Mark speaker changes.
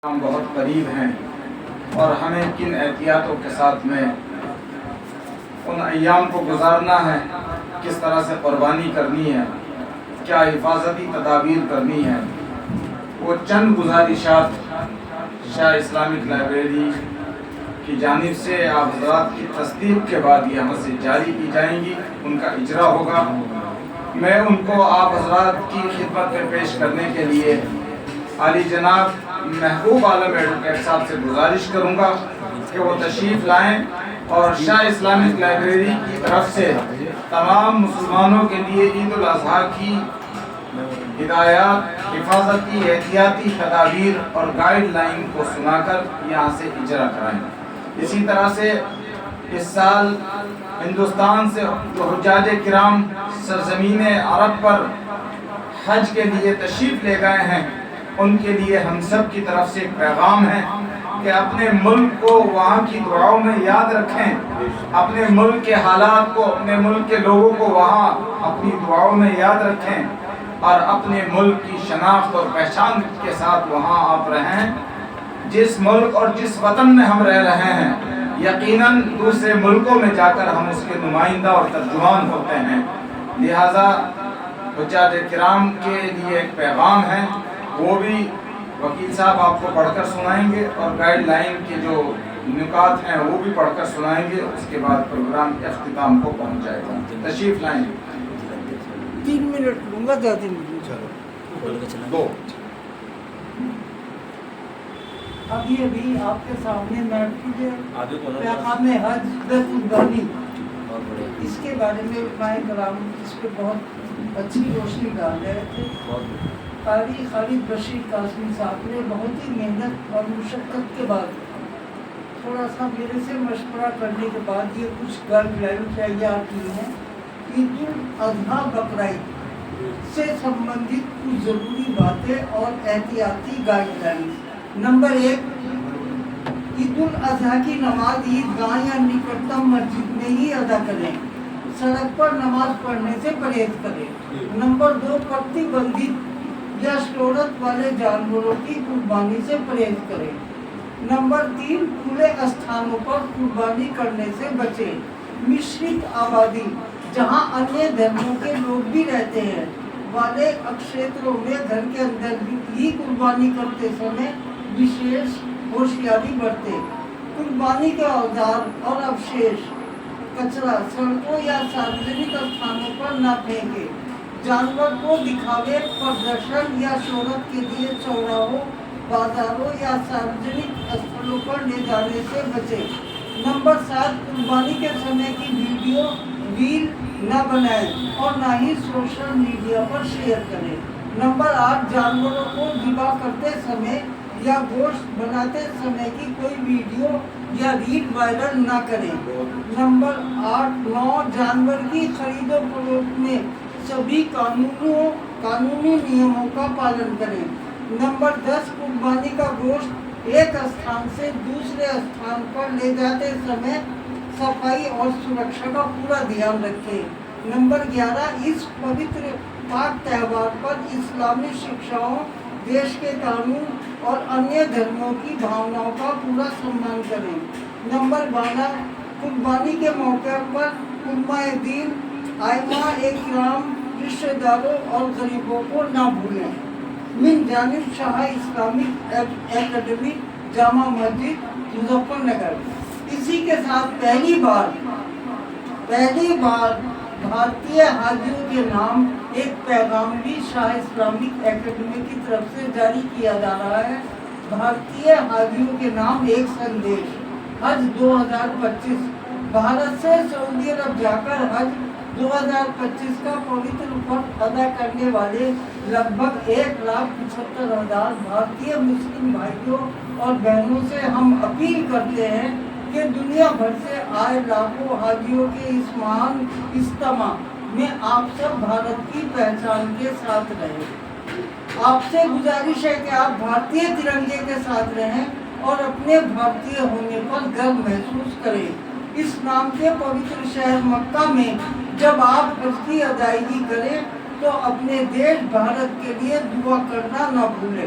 Speaker 1: ہم بہت قریب ہیں اور ہمیں کن احتیاطوں کے ساتھ میں ان ایام کو گزارنا ہے، کس طرح سے قربانی کرنی ہے، کیا حفاظتی تدابیر کرنی ہے، وہ چند گزارشات شاہ اسلامک لائبریری کی جانب سے آپ حضرات کی تصدیق کے بعد یہ ہم سے جاری کی جائیں گی، ان کا اجرا ہوگا۔ میں ان کو آپ حضرات کی خدمت میں پیش کرنے کے لیے عالی جناب محبوب عالم ایڈوکیٹ صاحب سے گزارش کروں گا کہ وہ تشریف لائیں اور شاہ اسلامک لائبریری کی طرف سے تمام مسلمانوں کے لیے عید الاضحیٰ کی ہدایات، حفاظتی احتیاطی تدابیر اور گائیڈ لائن کو سنا کر یہاں سے اجرا کرائیں۔ اسی طرح سے اس سال ہندوستان سے جو حجاج کرام سرزمین عرب پر حج کے لیے تشریف لے گئے ہیں، ان کے لیے ہم سب کی طرف سے ایک پیغام ہے کہ اپنے ملک کو وہاں کی دعاؤں میں یاد رکھیں، اپنے ملک کے حالات کو، اپنے ملک کے لوگوں کو وہاں اپنی دعاؤں میں یاد رکھیں اور اپنے ملک کی شناخت اور پہچان کے ساتھ وہاں آپ رہیں۔ جس ملک اور جس وطن میں ہم رہ رہے ہیں، یقیناً دوسرے ملکوں میں جا کر ہم اس کے نمائندہ اور ترجمان ہوتے ہیں، لہٰذا حجاج کرام کے لیے ایک پیغام ہے، وہ بھی وکیل صاحب آپ کو پڑھ کر سنائیں گے اور گائیڈ لائن کے جو نکات ہیں وہ بھی پڑھ کر سنائیں گے۔ اس کے بعد پروگرام کے اختتام کو پہنچ جائے گا۔ تشریف لائیں۔
Speaker 2: 3 منٹ لوں گا، زیادہ نہیں۔
Speaker 1: دو
Speaker 2: ابھی آپ کے سامنے پیغام حج و قربانی، اس کے بارے میں علماء کرام اس پہ بہت اچھی روشنی ڈال رہے تھے۔ قاری خالد بشیر قاسمی صاحب نے بہت ہی محنت اور مشقت کے بعد تھوڑا سا میرے سے مشورہ کرنے کے بعد یہ کچھ گائیڈ لائن تیار کی ہیں۔ عید الاضحیٰ بقرعید سے سمبندھت کچھ ضروری باتیں اور احتیاطی گائیڈ لائن۔ نمبر 1، عید الاضحیٰ کی نماز عیدگاہ یا نکٹتم مسجد میں ہی ادا کریں، سڑک پر نماز پڑھنے سے پرہیز کریں۔ نمبر 2، پرتیبندھت یا شہرت والے جانوروں کی قربانی سے پرہیز کریں۔ نمبر 3، کھلے استھانوں پر قربانی کرنے سے بچیں۔ مشرق آبادی، جہاں انیہ دھرموں کے لوگ بھی رہتے ہیں، والے علاقوں میں گھر کے اندر ہی قربانی کرتے سمے وشیش ہوشیاری برتے۔ قربانی کے اوزار اور اوشیش کچرا سڑکوں یا سارجنک استھانوں پر نہ پھینکیں۔ جانور کو دکھاوے، پردرشن یا شہرت کے لیے چوراہوں، بازاروں یا سارجنک استھلوں پر لے جانے سے بچیں۔ نمبر 7، قربانی کے سمے کی ویڈیو ریل نہ بنائیں اور نہ ہی سوشل میڈیا پر شیئر کریں۔ نمبر 8، جانوروں کو ذبح کرتے سمے یا گوشت بناتے سمے کی کوئی ویڈیو یا ریل وائرل نہ کریں۔ نمبر 9، جانور کی خرید و فروخت میں سبھی قانونی نیموں کا پالن کریں۔ نمبر 10، قربانی کا گوشت ایک استھان سے دوسرے استھان پر لے جاتے سمے صفائی اور سرکشا کا پورا دھیان رکھیں۔ نمبر 11، اس پوتر پاک تہوار پر اسلامی شکشاؤں، دیش کے قانون اور انیہ دھرموں کی بھاوناؤں کا پورا سمان کریں۔ نمبر 12، قربانی کے موقع پر علماء دین، ائمہ کرام، رشتہ داروں اور غریبوں کو نہ بھولیں۔ من جانب شاہ اسلامک اکیڈمی، جامع مسجد، مظفر نگر۔ اسی کے ساتھ پہلی بار بھارتیہ حاجیوں کے نام ایک پیغام بھی شاہ اسلامک اکیڈمی کی طرف سے جاری کیا جا رہا ہے۔ بھارتیہ حاجیوں کے نام ایک سندیش، حج 2025۔ بھارت سے سعودی عرب جا کر حج 2025 کا پوتر فرض ادا کرنے والے لگ بھگ 1,75,000 بھارتیہ مسلم بھائیوں اور بہنوں سے ہم اپیل کرتے ہیں کہ دنیا بھر سے آئے لاکھوں حاجیوں کے اس مہان اجتماع میں آپ سب بھارت کی پہچان کے ساتھ رہیں۔ آپ سے گزارش ہے کہ آپ بھارتیہ ترنگے کے ساتھ رہیں اور اپنے بھارتیہ ہونے پر گرو محسوس کریں۔ اس نام کے پوتر شہر مکہ میں جب آپ حج کی ادائیگی کریں تو اپنے دیش بھارت کے لیے دعا کرنا نہ بھولیں۔